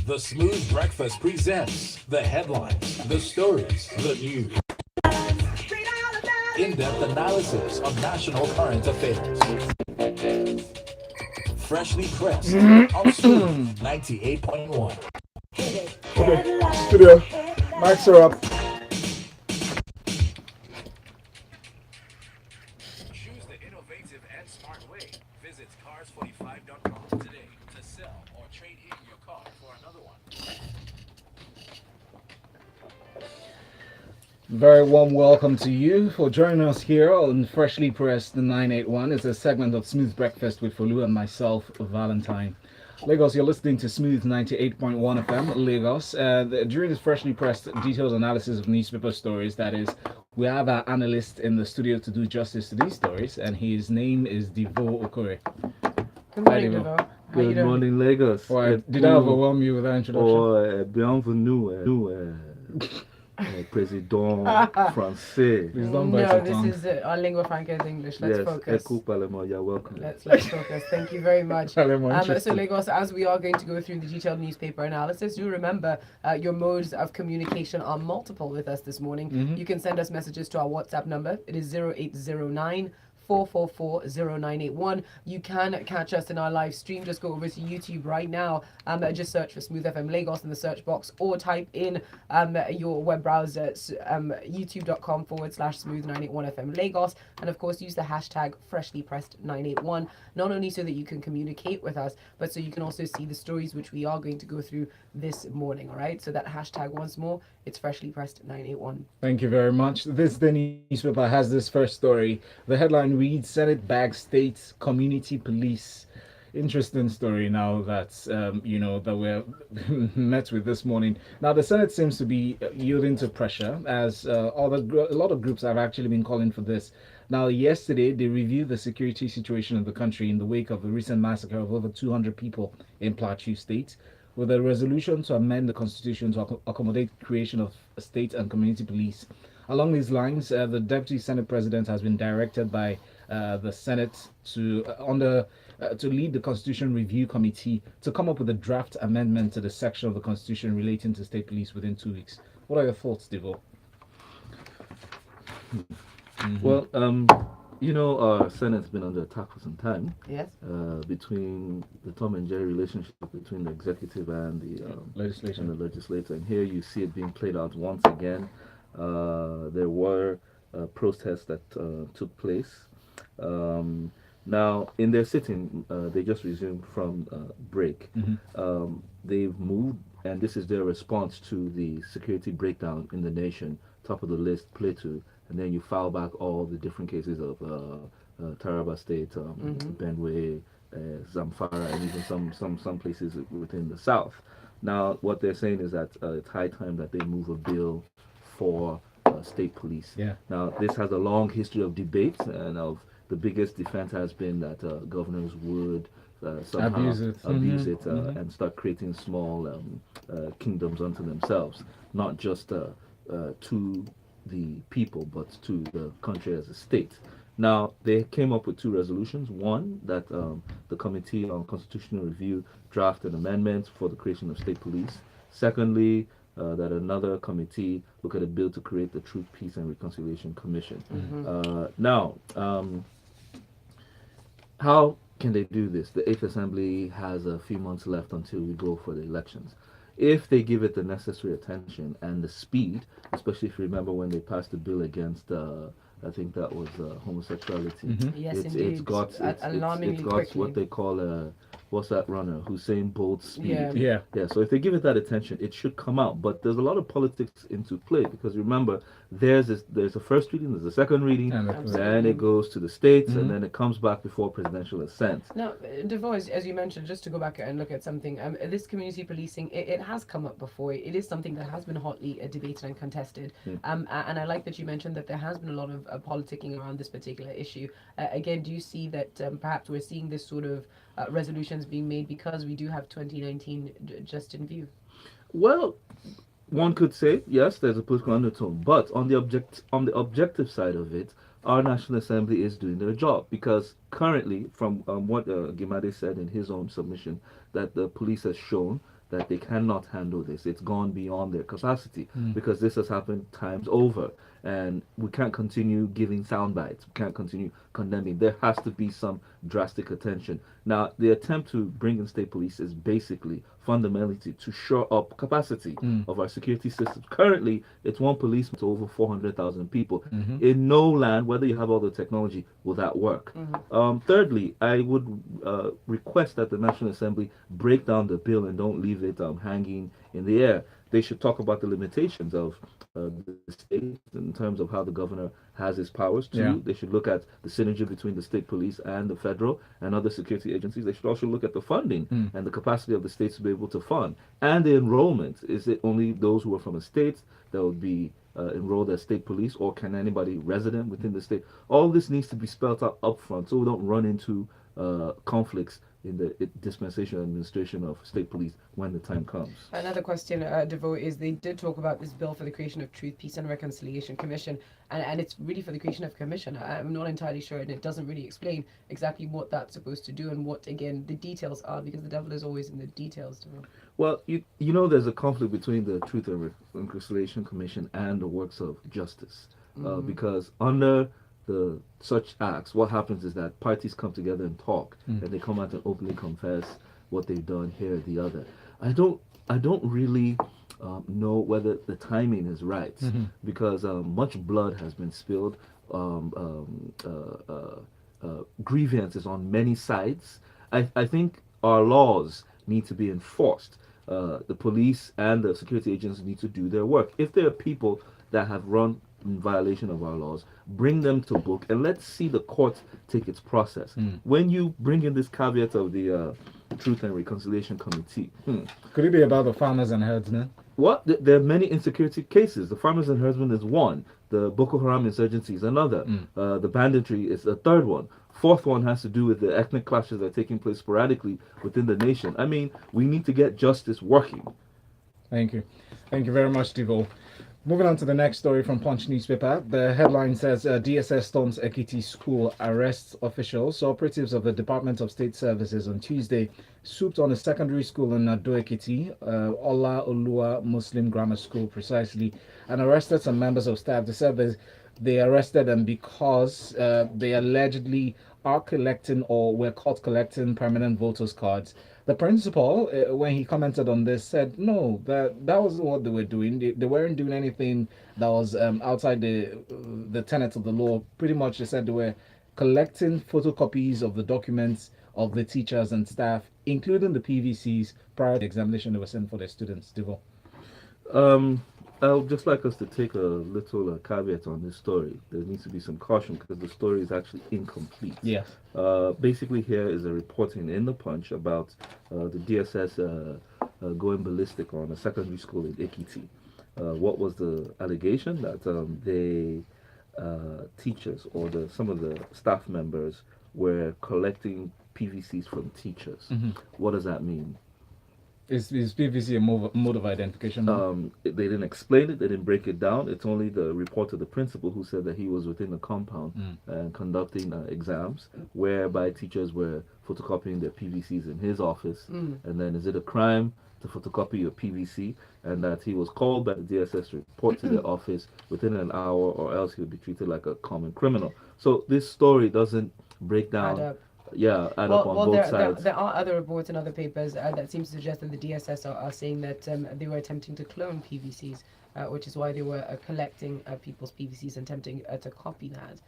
The Smooth Breakfast presents the headlines, the stories, the news. In-depth analysis of national current affairs. Freshly pressed on Smooth 98.1. Okay, studio. Mics are up. Choose the innovative and smart way. Visit cars45.com today to sell or trade in your car for another one. Very warm welcome to you for joining us here on Freshly Pressed 981. It's a segment of Smooth Breakfast with Folu and myself, Valentine. Lagos, you're listening to Smooth 98.1 FM, Lagos. During this Freshly Pressed detailed analysis of newspaper stories, that is, we have our analyst in the studio to do justice to these stories, and his name is Devoe Okorie. Good morning, Devoe. How you Good doing? morning, Lagos. Did I overwhelm you with that introduction? Bienvenue, Président Français. Please don't bite No, your this tongue. is our lingua franca is English. Let's Yes, focus. Eku Parlement, you're welcome. Let's focus. Thank you very much. Parlement, So interesting. Lagos, as we are going to go through the detailed newspaper analysis, do remember your modes of communication are multiple with us this morning. You can send us messages to our WhatsApp number. It is 0809 444-0981. You can catch us in our live stream. Just go over to YouTube right now. Just search for Smooth FM Lagos in the search box, or type in your web browser, youtube.com/smooth981FM Lagos, and of course use the hashtag freshlypressed981. Not only so that you can communicate with us, but so you can also see the stories which we are going to go through this morning. All right. So that hashtag once more, it's freshlypressed981. Thank you very much. This the newspaper has this first story. The headline reads: Senate bags state community police. Interesting story now that's that we're met with this morning. Now the Senate seems to be yielding to pressure as a lot of groups have actually been calling for this. Now yesterday they reviewed the security situation in the country in the wake of the recent massacre of over 200 people in Plateau State, with a resolution to amend the constitution to accommodate creation of state and community police. Along these lines, the Deputy Senate President has been directed by the Senate to lead the Constitution Review Committee to come up with a draft amendment to the section of the Constitution relating to state police within 2 weeks. What are your thoughts, Devoe? Well, our Senate's been under attack for some time. Yes. Between the Tom and Jerry relationship between the executive and the legislature, and here you see it being played out once again. There were protests that took place. Now, in their sitting, they just resumed from break. They've moved, and this is their response to the security breakdown in the nation. Top of the list, Plea, and then you file back all the different cases of Taraba State, Benue, Zamfara, and even some places within the south. Now, what they're saying is that it's high time that they move a bill for state police. Yeah. Now, this has a long history of debate, and the biggest defense has been that governors would somehow abuse it and start creating small kingdoms unto themselves, not just to the people, but to the country as a state. Now, they came up with two resolutions. One, that the Committee on Constitutional Review draft an amendment for the creation of state police. Secondly, that another committee look at a bill to create the Truth, Peace, and Reconciliation Commission. Now, how can they do this? The 8th Assembly has a few months left until we go for the elections. If they give it the necessary attention and the speed, especially if you remember when they passed the bill against, I think that was homosexuality. Yes, It's indeed. got Alarmingly what quickly. they call what's that runner? Hussein Bolt speed. Yeah. Yeah. So if they give it that attention, it should come out. But there's a lot of politics into play, because remember, there's a first reading, there's a second reading, And then it goes to the states, and then it comes back before presidential assent. Now, Devoe, as you mentioned, just to go back and look at something, this community policing, it has come up before. It is something that has been hotly debated and contested. And I like that you mentioned that there has been a lot of politicking around this particular issue. Again, do you see that perhaps we're seeing this sort of resolutions being made because we do have 2019 just in view? Well, one could say yes, there's a political undertone, but on the objective side of it, our National Assembly is doing their job, because currently, from what Gimade said in his own submission, that the police has shown that they cannot handle this. It's gone beyond their capacity because this has happened times over. And we can't continue giving sound bites. We can't continue condemning. There has to be some drastic attention. Now, the attempt to bring in state police is basically fundamentally to shore up capacity of our security systems. Currently, it's one policeman to over 400,000 people. In no land, whether you have all the technology, will that work? Thirdly, I would request that the National Assembly break down the bill and don't leave it hanging in the air. They should talk about the limitations of the state in terms of how the governor has his powers too. Yeah. They should look at the synergy between the state police and the federal and other security agencies. They should also look at the funding and the capacity of the states to be able to fund. And the enrollment. Is it only those who are from a state that would be enrolled as state police, or can anybody resident within the state? All this needs to be spelled out up front so we don't run into conflicts in the dispensation administration of state police when the time comes. Another question, Devoe, is they did talk about this bill for the creation of Truth, Peace and Reconciliation Commission, and it's really for the creation of a commission. I'm not entirely sure, and it doesn't really explain exactly what that's supposed to do and what, again, the details are, because the devil is always in the details, Devoe. Well, you know there's a conflict between the Truth and Reconciliation Commission and the works of justice, because under the such acts, what happens is that parties come together and talk, and they come out and openly confess what they've done here or the other. I don't really know whether the timing is right, because much blood has been spilled. Grievance is on many sides. I think our laws need to be enforced. The police and the security agencies need to do their work. If there are people that have run in violation of our laws, bring them to book and let's see the court take its process. When you bring in this caveat of the Truth and Reconciliation Committee, Could it be about the farmers and herdsmen? what? There are many insecurity cases. The farmers and herdsmen is one. The Boko Haram insurgency is another. The banditry is a third one. Fourth one has to do with the ethnic clashes that are taking place sporadically within the nation. I mean, we need to get justice working. Thank you. Thank you very much, Devoe. Moving on to the next story from Punch newspaper. The headline says DSS storms Ekiti school, arrests officials. So operatives of the Department of State Services on Tuesday swooped on a secondary school in Ekiti, Ola Olua Muslim Grammar School precisely, and arrested some members of staff. They said they arrested them because they allegedly are collecting or were caught collecting permanent voters cards. The principal, when he commented on this, said no, that wasn't what they were doing. They weren't doing anything that was outside the tenets of the law. Pretty much, they said they were collecting photocopies of the documents of the teachers and staff, including the PVCs, prior to the examination they were sent for their students. Devoe. I would just like us to take a little caveat on this story. There needs to be some caution because the story is actually incomplete. Yes. Basically, here is a reporting in the Punch about the DSS going ballistic on a secondary school in Ekiti. What was the allegation? That they teachers or some of the staff members were collecting PVCs from teachers. What does that mean? Is PVC a mode of identification? They didn't explain it. They didn't break it down. It's only the report of the principal who said that he was within the compound and conducting exams whereby teachers were photocopying their PVCs in his office. And then is it a crime to photocopy your PVC? And that he was called by the DSS to report to their office within an hour, or else he would be treated like a common criminal. So this story doesn't break down. Add up on both sides. There are other reports in other papers that seem to suggest that the DSS are saying that they were attempting to clone PVCs, which is why they were collecting people's PVCs and attempting to copy that.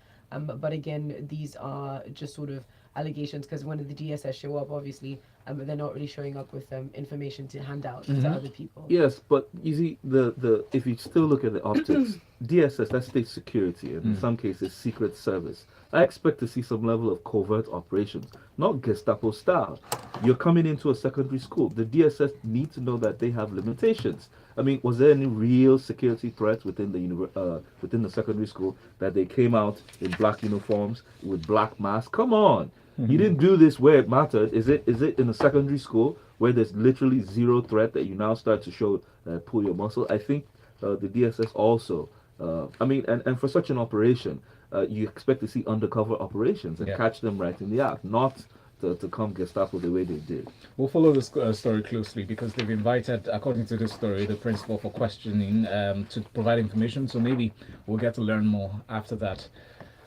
But again, these are just sort of allegations, because when the DSS show up, obviously, they're not really showing up with information to hand out to other people. Yes, but you see, the if you still look at the optics, DSS, that's state security, and in some cases, secret service. I expect to see some level of covert operations, not Gestapo style. You're coming into a secondary school. The DSS need to know that they have limitations. I mean, was there any real security threats within the secondary school that they came out in black uniforms with black masks? Come on. You didn't do this where it mattered. Is it in a secondary school where there's literally zero threat that you now start to show pull your muscle? I think the DSS also, and for such an operation, you expect to see undercover operations and catch them right in the act, not to come Gestapo the way they did. We'll follow this story closely because they've invited, according to this story, the principal for questioning to provide information. So maybe we'll get to learn more after that.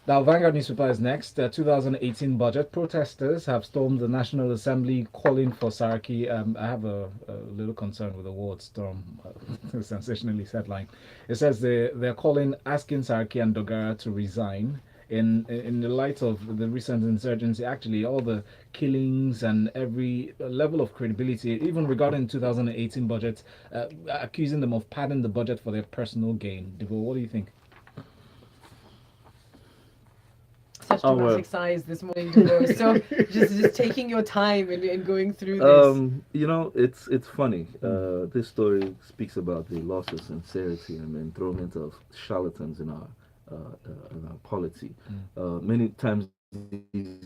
Now, Vanguard newspaper is next. 2018 budget. Protesters have stormed the National Assembly calling for Saraki. I have a little concern with the word storm, sensationalist headline. It says they're calling, asking Saraki and Dogara to resign. In the light of the recent insurgency, actually, all the killings and every level of credibility, even regarding 2018 budget, accusing them of padding the budget for their personal gain. Devoe, what do you think? Such dramatic sighs this morning, Devoe. So just taking your time and going through this. You know, it's funny. This story speaks about the loss of sincerity and the enthronement of charlatans in our polity. Many times when you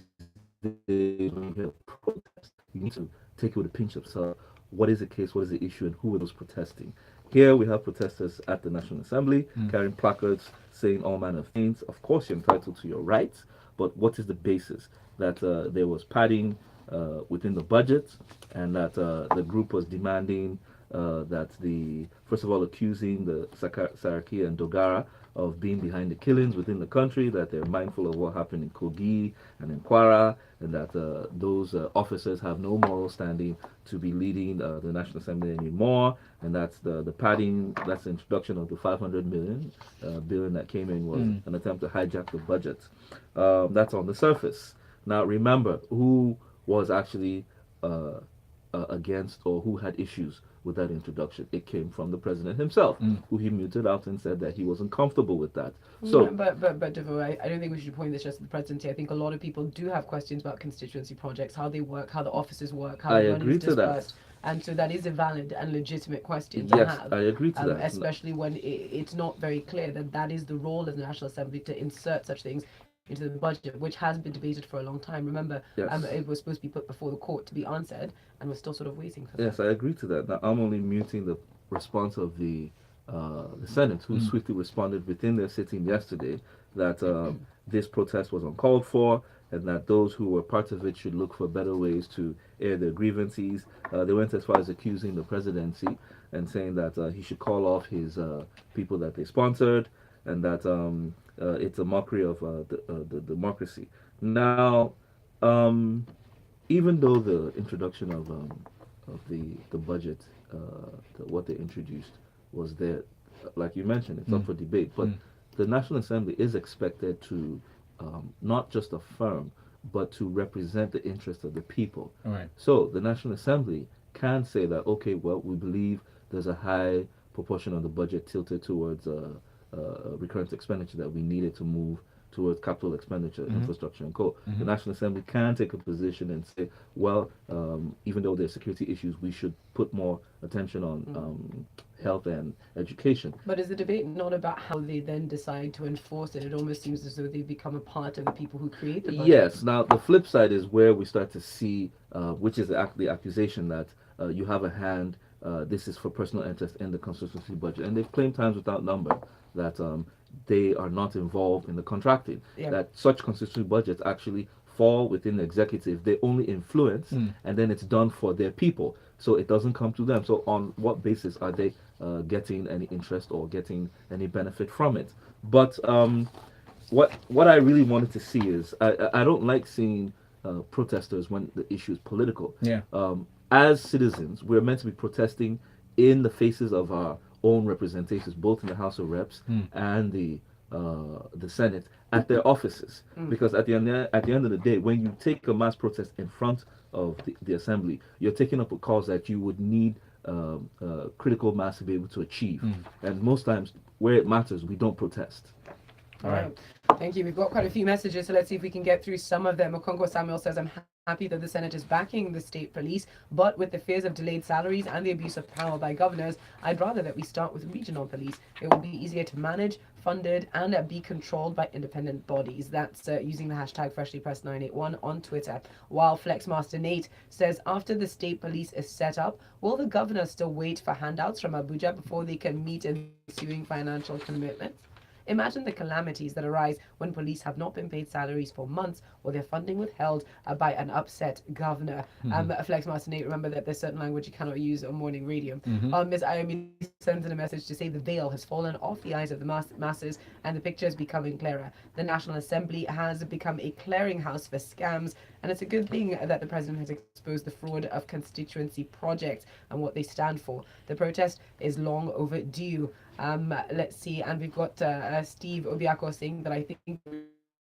hear protest, you need to take it with a pinch of salt. What is the case? What is the issue? And who are those protesting? Here we have protesters at the National Assembly carrying placards saying all manner of things. Of course, you're entitled to your rights, but what is the basis? That there was padding within the budget, and that the group was demanding that first of all, accusing the Saraki and Dogara of being behind the killings within the country, that they're mindful of what happened in Kogi and in Kwara, and that those officers have no moral standing to be leading the National Assembly anymore, and that's the padding, that's the introduction of the 500 million billion that came in was an attempt to hijack the budget. That's on the surface. Now remember, who was actually against or who had issues with that introduction? It came from the president himself, who he muted out and said that he wasn't comfortable with that. So, but Devoe, I don't think we should point this just at the presidency. I think a lot of people do have questions about constituency projects, how they work, how the offices work, how the money is dispersed. And so that is a valid and legitimate question to have. Yes, I agree to that. Especially when it's not very clear that is the role of the National Assembly to insert such things into the budget, which has been debated for a long time. Remember, it was supposed to be put before the court to be answered, and we're still sort of waiting for that. Yes, I agree to that. Now, I'm only muting the response of the Senate, who swiftly responded within their sitting yesterday that this protest was uncalled for, and that those who were part of it should look for better ways to air their grievances. They went as far as accusing the presidency and saying that he should call off his people that they sponsored, and that it's a mockery of the democracy. Now, even though the introduction of the budget, what they introduced was there, like you mentioned, it's up for debate, but the National Assembly is expected to not just affirm, but to represent the interest of the people. All right. So the National Assembly can say that, okay, well, we believe there's a high proportion of the budget tilted towards recurrent expenditure that we needed to move towards capital expenditure, infrastructure, and co. The National Assembly can take a position and say, well, even though there's security issues, we should put more attention on health and education. But is the debate not about how they then decide to enforce it? It almost seems as though they become a part of the people who create the budget. Yes. Now, the flip side is where we start to see, which is the accusation that you have a hand, this is for personal interest in the constituency budget. And they've claimed times without number that they are not involved in the contracting, that such constituency budgets actually fall within the executive. They only influence, and then it's done for their people. So it doesn't come to them. So on what basis are they getting any interest or getting any benefit from it? But what I really wanted to see is, I don't like seeing protesters when the issue is political. As citizens, we're meant to be protesting in the faces of our own representations, both in the House of Reps and the Senate, at their offices. Because at the end of the day, when you take a mass protest in front of the Assembly, you're taking up a cause that you would need critical mass to be able to achieve. And most times, where it matters, we don't protest. All right. Thank you. We've got quite a few messages, so let's see if we can get through some of them. Okongo Samuel says, I'm happy that the Senate is backing the state police, but with the fears of delayed salaries and the abuse of power by governors, I'd rather that we start with regional police. It will be easier to manage, funded, and be controlled by independent bodies. That's using the hashtag FreshlyPress981 on Twitter. While Flexmaster Nate says, after the state police is set up, will the governor still wait for handouts from Abuja before they can meet ensuing financial commitments? Imagine the calamities that arise when police have not been paid salaries for months or their funding withheld by an upset governor. Flex Martinet, remember that there's certain language you cannot use on morning radio. Ms. Ayumi sends in a message to say the veil has fallen off the eyes of the masses and the picture is becoming clearer. The National Assembly has become a clearinghouse for scams, and it's a good thing that the president has exposed the fraud of constituency projects and what they stand for. The protest is long overdue. Let's see, and we've got Steve Obiako saying that I think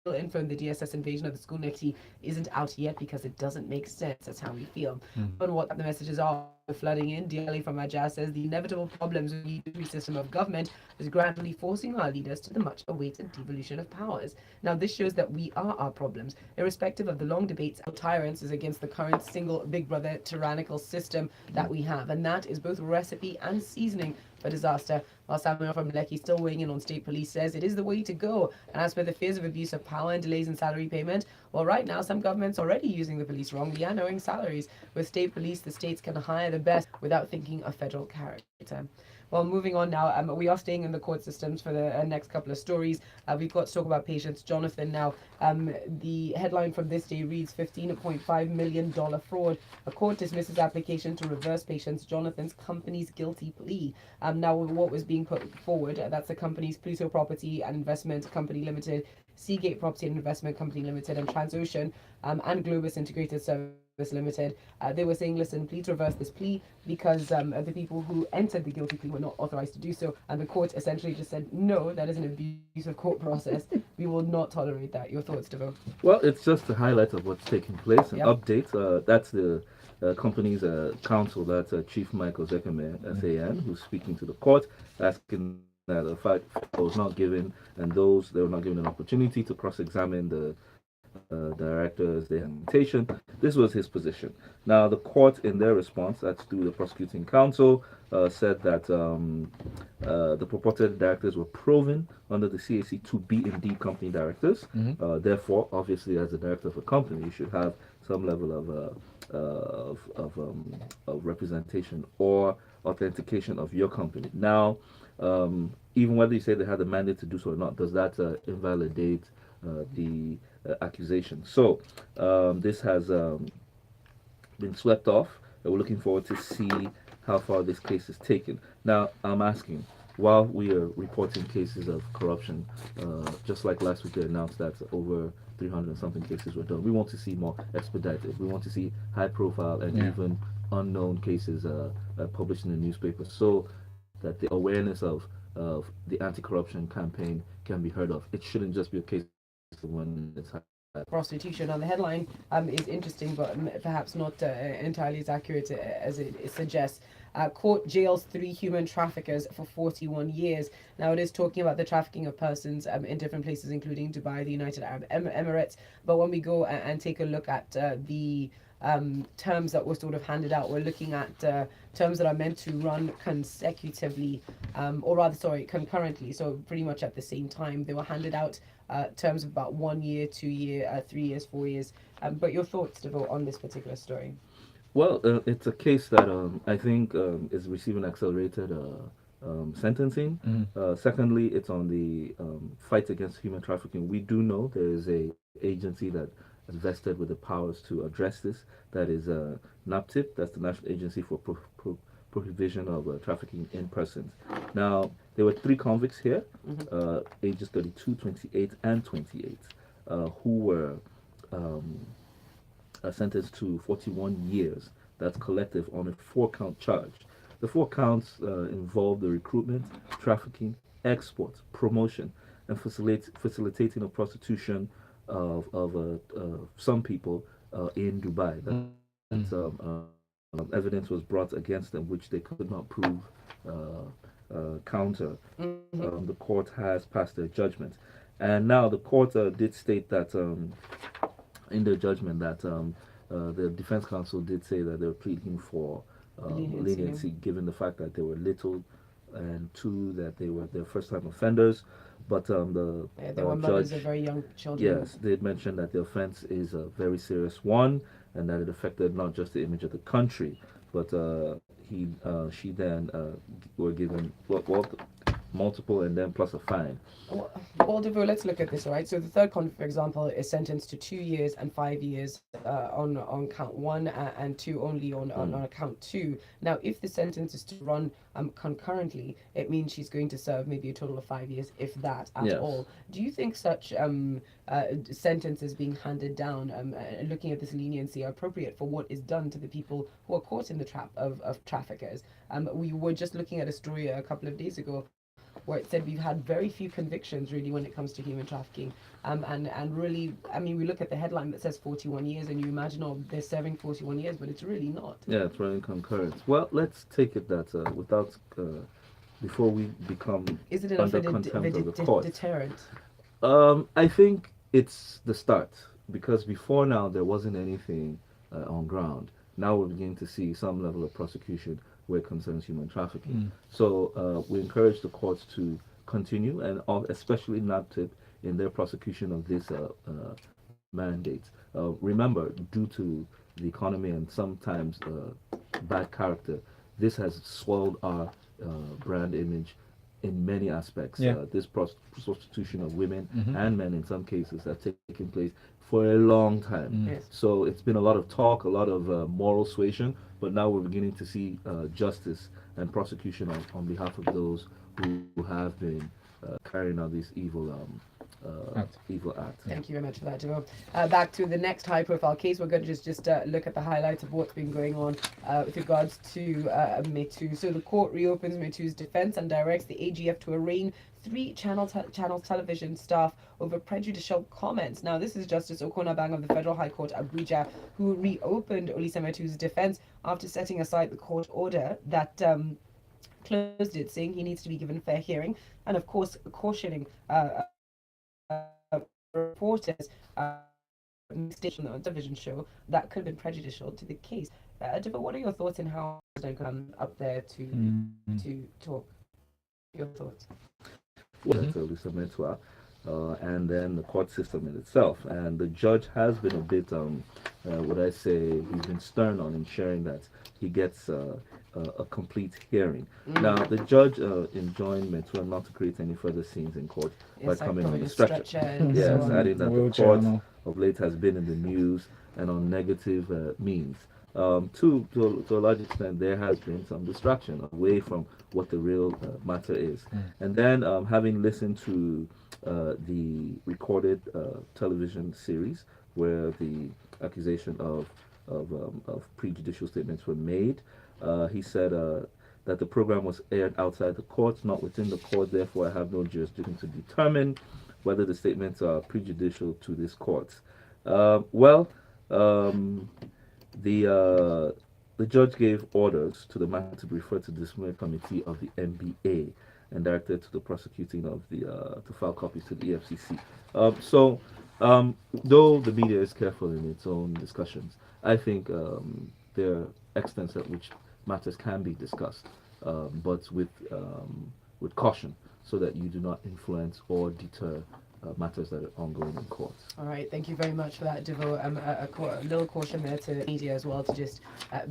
info on the DSS invasion of the school Ekiti isn't out yet because it doesn't make sense. That's how we feel. On what the messages are flooding in, DLA from Ajah says the inevitable problems with the degree system of government is gradually forcing our leaders to the much awaited devolution of powers. Now this shows that we are our problems, irrespective of the long debates and tyrants is against the current single big brother tyrannical system that we have, and that is both recipe and seasoning for disaster. While Samuel from Lekki, still weighing in on state police, says it is the way to go. And as for the fears of abuse of power and delays in salary payment, well, right now some governments are already using the police wrongly and owing salaries. With state police, the states can hire the best without thinking of federal character. Well, moving on now, we are staying in the court systems for the next couple of stories. We've got to talk about Patience Jonathan now. The headline from ThisDay reads $15.5 million fraud. A court dismisses application to reverse Patience Jonathan's company's guilty plea. Now, what was being put forward, that's the company's Pluto Property and Investment Company Limited, Seagate Property and Investment Company Limited, and Transocean and Globus Integrated Service Limited. They were saying, listen, please reverse this plea because the people who entered the guilty plea were not authorized to do so. And the court essentially just said, no, that is an abuse of court process. We will not tolerate that. Your thoughts, Devoe? Well, it's just a highlight of what's taking place, an update. That's the company's counsel, that's Chief Michael Zekeme, SAN, who's speaking to the court, asking that the fact was not given, and those they were not given an opportunity to cross-examine the director's invitation. This was his position. Now, the court, in their response, that's through the prosecuting counsel, said that the purported directors were proven under the CAC to be indeed company directors. Therefore, obviously, as a director of a company, you should have some level of representation or authentication of your company. Now, even whether you say they had the mandate to do so or not, does that invalidate the accusation? So this has been swept off. We're looking forward to see how far this case is taken. Now, I'm asking, while we are reporting cases of corruption, just like last week they announced that over 300 and something cases were done, we want to see more expedited. We want to see high profile and even unknown cases published in the newspaper, so that the awareness of the anti-corruption campaign can be heard of. It shouldn't just be a case when it's prostitution. Now the headline is interesting, but perhaps not entirely as accurate as it suggests. Court jails 3 human traffickers for 41 years. Now it is talking about the trafficking of persons in different places, including Dubai, the United Arab Emirates. But when we go and take a look at the terms that were sort of handed out, we're looking at terms that are meant to run consecutively, or rather, sorry, concurrently. So pretty much at the same time. They were handed out terms of about 1 year, 2 year, 3 years, 4 years. But your thoughts, Devoe, on this particular story? Well, it's a case that I think is receiving accelerated sentencing. Secondly, it's on the fight against human trafficking. We do know there is a agency that is vested with the powers to address this. That is NAPTIP. That's the National Agency for Prohibition of Trafficking in Persons. Now, there were 3 convicts here, ages 32, 28, and 28, who were sentenced to 41 years. That's collective on a 4-count charge. The 4 counts involve the recruitment, trafficking, export, promotion, and facilitating of prostitution of some people in Dubai. Evidence was brought against them, which they could not prove counter. The court has passed their judgment, and now the court did state that in their judgment that the defense counsel did say that they were pleading for leniency, given the fact that they were little, and 2, that they were their first-time offenders. But they were mothers of very young children. Yes, they had mentioned that the offense is a very serious one, and that it affected not just the image of the country, but she then were given multiple, and then plus a fine. Well, Devoe, let's look at this, all right? So the third convict, for example, is sentenced to 2 years and 5 years on count one and two only on count two. Now, if the sentence is to run concurrently, it means she's going to serve maybe a total of 5 years, if that at all. Do you think such sentences being handed down, looking at this leniency, are appropriate for what is done to the people who are caught in the trap of traffickers? We were just looking at a story a couple of days ago where it said we've had very few convictions really when it comes to human trafficking. And really, I mean, we look at the headline that says 41 years and you imagine, oh, they're serving 41 years, but it's really not. Yeah, it's running concurrent. Well, let's take it that without, before we become Is it enough under of contempt of the a court. deterrent? I think it's the start, because before now there wasn't anything on ground. Now we're beginning to see some level of prosecution where it concerns human trafficking. So we encourage the courts to continue, and especially NABTIP in their prosecution of this mandate. Remember, due to the economy and sometimes bad character, this has swelled our brand image in many aspects. This prostitution of women and men in some cases has taken place for a long time. Yes. So it's been a lot of talk, a lot of moral suasion, but now we're beginning to see justice and prosecution on behalf of those who have been carrying out these evil acts. Thank you very much for that, Devoe. Back to the next high-profile case, we're going to just look at the highlights of what's been going on with regards to Metuh. So the court reopens Metuh's defense and directs the AGF to arraign 3 channel television staff over prejudicial comments. Now, this is Justice Okonabang of the Federal High Court, Abuja, who reopened Olisa Metuh's defense after setting aside the court order that closed it, saying he needs to be given fair hearing, and of course cautioning reporters station on a television show that could have been prejudicial to the case. Devoe, what are your thoughts on how don't come up there to talk? Your thoughts? That's Olisa Metuh, and then the court system in itself. And the judge has been a bit, would I say, he's been stern on ensuring that he gets a complete hearing. Now, the judge enjoined Metuh not to create any further scenes in court by coming on the stretcher. Yes, adding that the court of late has been in the news and on negative means. To a large extent, there has been some distraction away from what the real matter is. And then, having listened to the recorded television series where the accusation of prejudicial statements were made, he said that the program was aired outside the courts, not within the court. Therefore, I have no jurisdiction to determine whether the statements are prejudicial to this court. The judge gave orders to the matter to be referred to the disciplinary committee of the NBA and directed to the prosecuting of the to file copies to the EFCC. Though the media is careful in its own discussions, I think there are extents at which matters can be discussed, but with caution, so that you do not influence or deter matters that are ongoing in court. All right, thank you very much for that, Devoe. A little caution there to the media as well, to just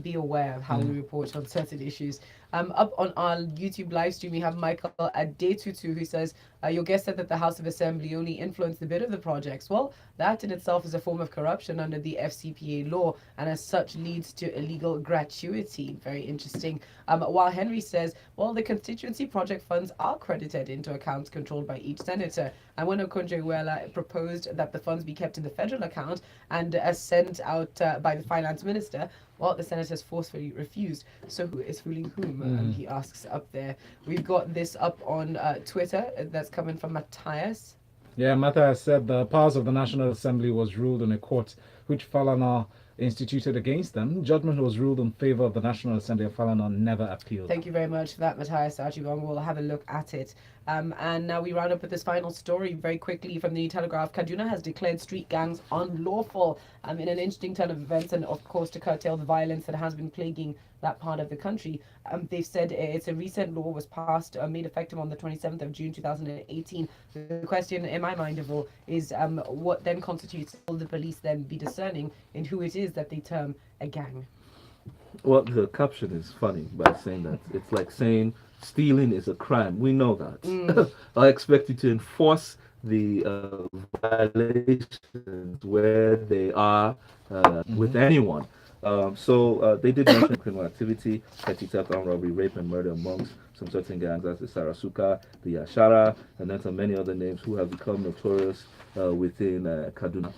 be aware of how we report on certain issues. Up on our YouTube live stream, we have Michael at Day22 who says, your guest said that the House of Assembly only influenced the bid of the projects. Well, that in itself is a form of corruption under the FCPA law, and as such leads to illegal gratuity. Very interesting. While Henry says, well, the constituency project funds are credited into accounts controlled by each senator. And when Okonjo-Iweala proposed that the funds be kept in the federal account and sent out by the finance minister, well, the senators forcefully refused. So who is fooling whom? He asks up there. We've got this up on Twitter. That's coming from Matthias. Yeah, Matthias said the powers of the National Assembly was ruled in a court which Falana instituted against them. Judgment was ruled in favor of the National Assembly of Falana, never appealed. Thank you very much for that, Matthias Archibong. We'll have a look at it. And now we round up with this final story very quickly from the Telegraph. Kaduna has declared street gangs unlawful in an interesting turn of events, and of course to curtail the violence that has been plaguing that part of the country. They've said it's a recent law was passed, made effective on the 27th of June 2018. The question in my mind, Devoe, is what then constitutes, will the police then be discerning in who it is that they term a gang? Well, the caption is funny by saying that. It's like saying stealing is a crime. We know that. I expect you to enforce the violations where they are with anyone. So they did mention criminal activity, petty theft, armed robbery, rape, and murder amongst some certain gangs, as the Sarasuka, the Yashara, and then some many other names who have become notorious within Kaduna.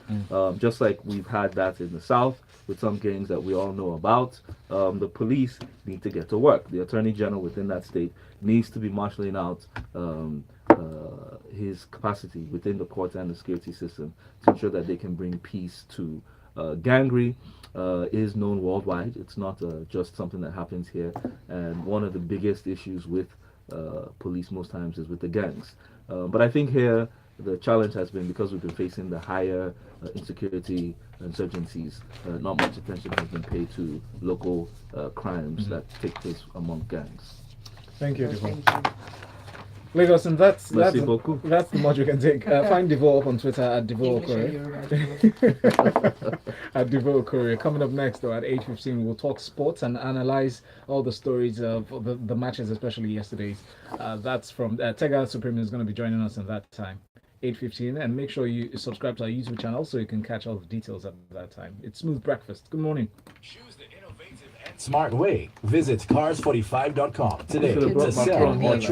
Just like we've had that in the south with some gangs that we all know about, the police need to get to work. The Attorney General within that state needs to be marshalling out his capacity within the courts and the security system to ensure that they can bring peace to gangrene. Is known worldwide. It's not just something that happens here. And one of the biggest issues with police most times is with the gangs. But I think here the challenge has been, because we've been facing the higher insecurity insurgencies, not much attention has been paid to local crimes that take place among gangs. Thank you, Devoe. Lagos, and that's the much we can take. Find Devoe up on Twitter at Devoe Okorie. At Devoe Okorie. Coming up next, though, at 8:15, we'll talk sports and analyze all the stories of the matches, especially yesterday's. That's from Tega Supreme is going to be joining us at that time, 8:15, and make sure you subscribe to our YouTube channel so you can catch all the details at that time. It's Smooth Breakfast. Good morning. Choose the innovative and smart way. Visit cars45.com today to sell or trade.